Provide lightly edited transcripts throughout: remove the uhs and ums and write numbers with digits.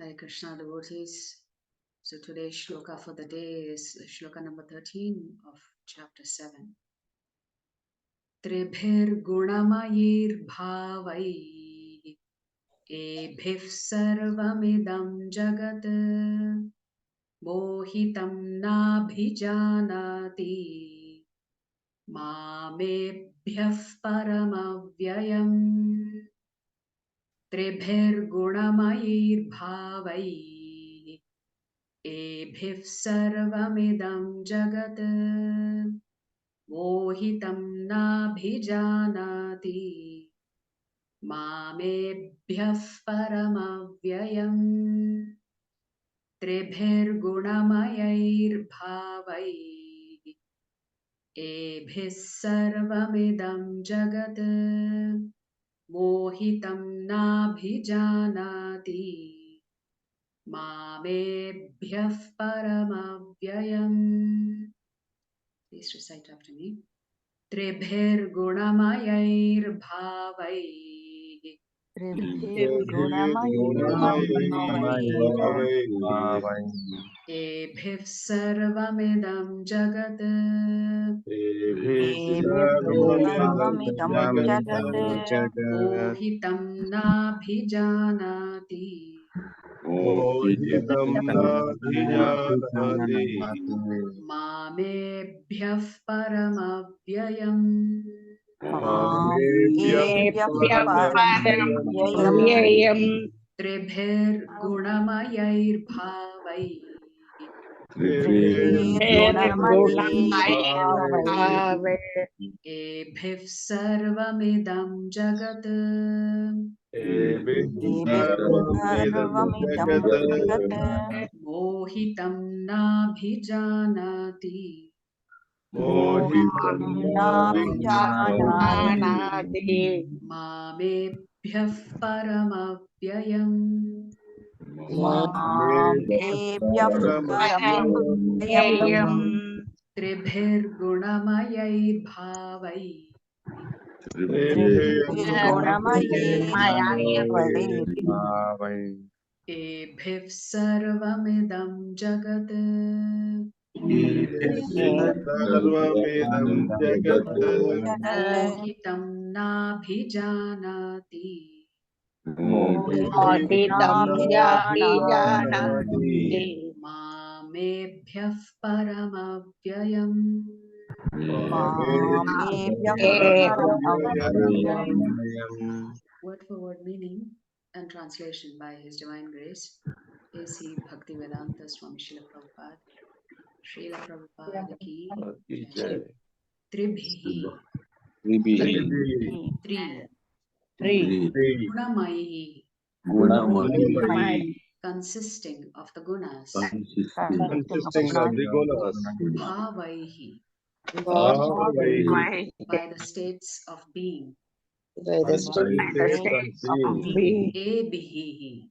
Hare Krishna devotees. So today's shloka for the day is shloka number 13 of chapter 7. Tribhir gunamayir bhavai ebhif sarvamidam jagat mohitam nabhijanati mamebhyah paramavyayam. Tribhir gunamayir bhavai ebhif sarvamidam jagat mohitam nabhijanati mamebhyah paramavyayam. Tribhir gunamayir bhavai ebhis sarvamidam jagat mohitam nabhijanati mamebhyah paramavyayam. Please recite after me. Tribhir gunamayir bhavai ebhif sarvamidam jagat mohitam nabhijanati mamebhyah paramavyayam. Tribhir gunamayir bhavai ebhif sarvamidam jagat mohitam nabhijanati mamebhyah paramavyayam. Tribhir gunamayir bhavai ebhif sarvamidam jagat mohitam nabhijanati mamebhyah paramavyayam. Word for word meaning and translation by His Divine Grace A.C. Bhaktivedanta Swami Srila Prabhupada. Srila Prabhupada ki jai. Tribhihi, three, gunamayi, consisting of the gunas, bhavaihi, by the states of being, ebihi,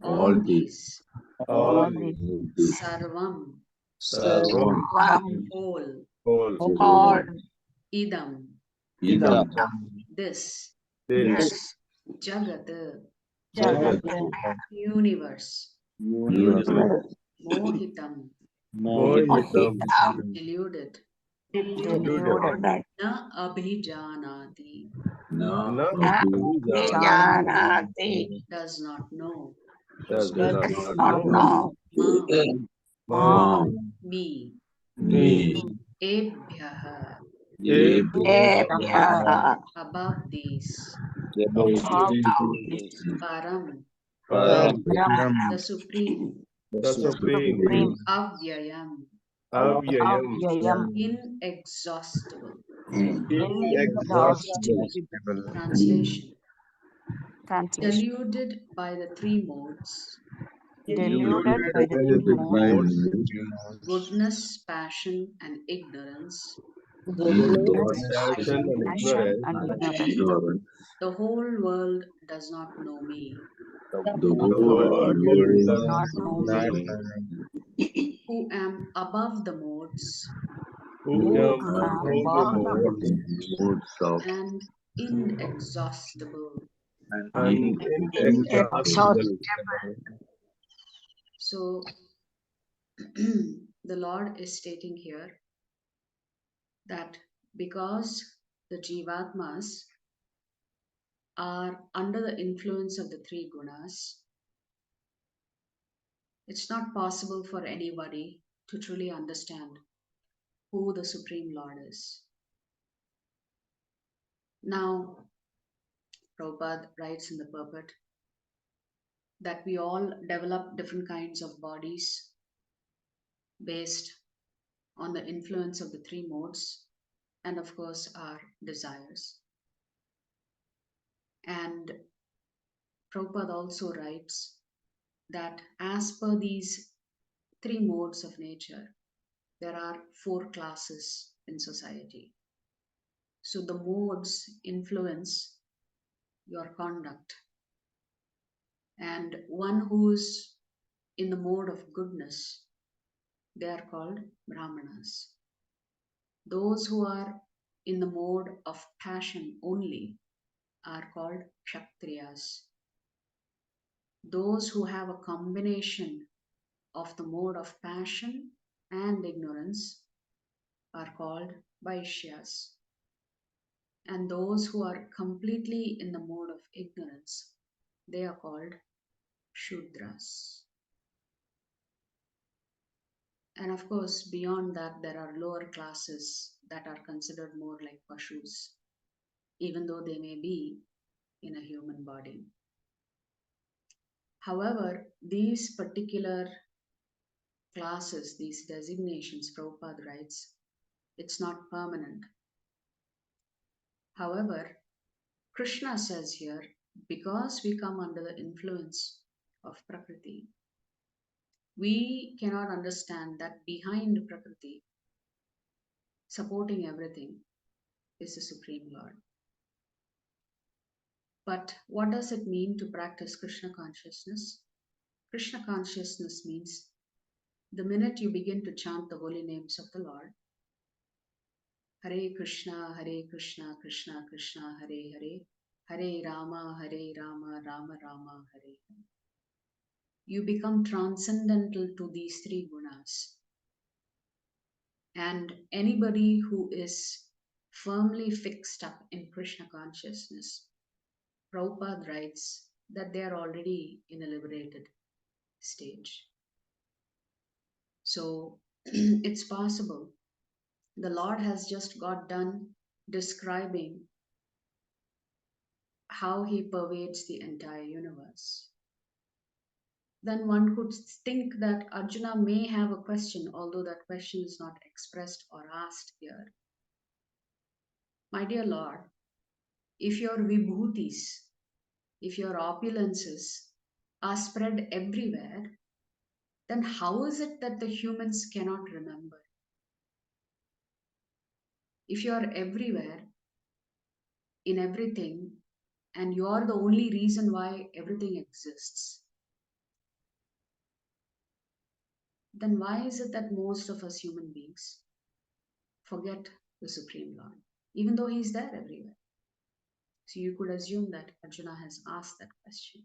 all these, sarvam, whole, idam, this, jagat, universe, mohitam, deluded, na abhijanati, does not know, mam, me, ebhyah, above these, param, the supreme, avyayam, inexhaustible. Translation: deluded by the three modes, goodness, passion, and ignorance, the whole world does not know me. Who am above the modes and inexhaustible. and inexhaustible. So the Lord is stating here that because the Jivatmas are under the influence of the three gunas, it's not possible for anybody to truly understand who the Supreme Lord is. Now, Prabhupada writes in the purport that we all develop different kinds of bodies based on the influence of the three modes and, of course, our desires. And Prabhupada also writes that as per these three modes of nature, there are four classes in society. So the modes influence your conduct. And one who's in the mode of goodness, they are called Brahmanas. Those who are in the mode of passion only are called Kshatriyas. Those who have a combination of the mode of passion and ignorance are called Vaishyas. And those who are completely in the mode of ignorance, they are called Shudras. And of course, beyond that, there are lower classes that are considered more like Pashus, even though they may be in a human body. However, these particular classes, these designations, Prabhupada writes, it's not permanent. However, Krishna says here, because we come under the influence of Prakriti, we cannot understand that behind Prakriti, supporting everything, is the Supreme Lord. But what does it mean to practice Krishna consciousness? Krishna consciousness means the minute you begin to chant the holy names of the Lord, Hare Krishna, Krishna Krishna, Hare Hare, Hare Rama, Rama Rama, Hare Hare. You become transcendental to these three gunas. And anybody who is firmly fixed up in Krishna consciousness, Prabhupada writes that they are already in a liberated stage. So it's possible. The Lord has just got done describing how he pervades the entire universe. Then one could think that Arjuna may have a question, although that question is not expressed or asked here. My dear Lord, if your vibhutis, if your opulences are spread everywhere, then how is it that the humans cannot remember? If you are everywhere, in everything, and you are the only reason why everything exists, then why is it that most of us human beings forget the Supreme Lord, even though He is there everywhere? So you could assume that Arjuna has asked that question.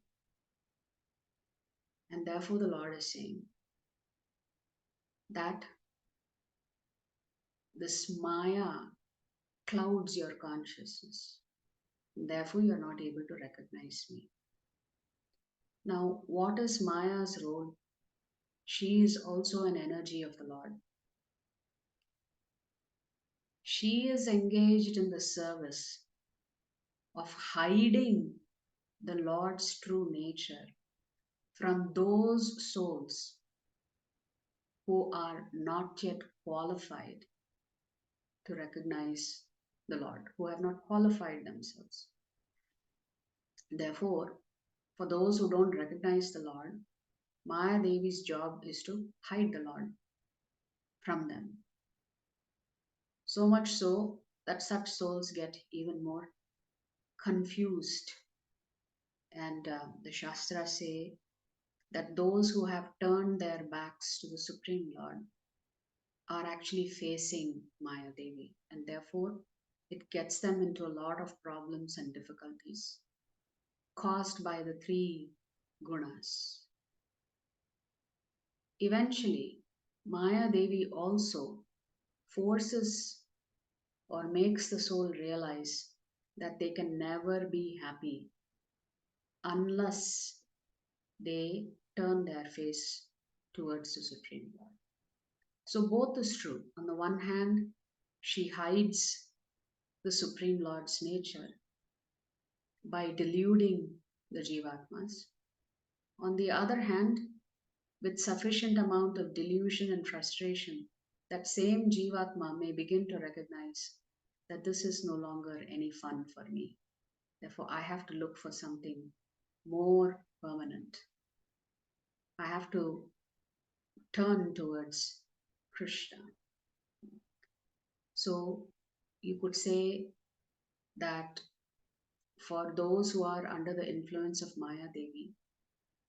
And therefore, the Lord is saying that this Maya clouds your consciousness. Therefore, you are not able to recognize me. Now, what is Maya's role? She is also an energy of the Lord. She is engaged in the service of hiding the Lord's true nature from those souls who are not yet qualified to recognize the Lord, who have not qualified themselves. Therefore, for those who don't recognize the Lord, Maya Devi's job is to hide the Lord from them. So much so that such souls get even more confused. And the Shastras say that those who have turned their backs to the Supreme Lord are actually facing Maya Devi, and therefore it gets them into a lot of problems and difficulties. caused by the three gunas. Eventually, Maya Devi also forces or makes the soul realize that they can never be happy unless they turn their face towards the Supreme Lord. So both is true. On the one hand, she hides the Supreme Lord's nature by deluding the Jivatmas. On the other hand, with sufficient amount of delusion and frustration, that same Jivatma may begin to recognize that this is no longer any fun for me. Therefore, I have to look for something more permanent. I have to turn towards Krishna. So you could say that for those who are under the influence of Maya Devi,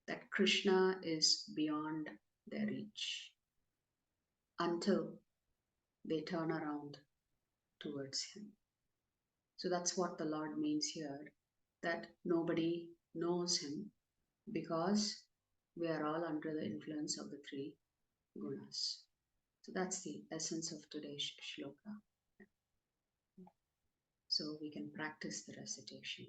that Krishna is beyond their reach until they turn around towards him. So that's what the Lord means here, that nobody knows him because we are all under the influence of the three gunas. So that's the essence of today's shloka. So we can practice the recitation.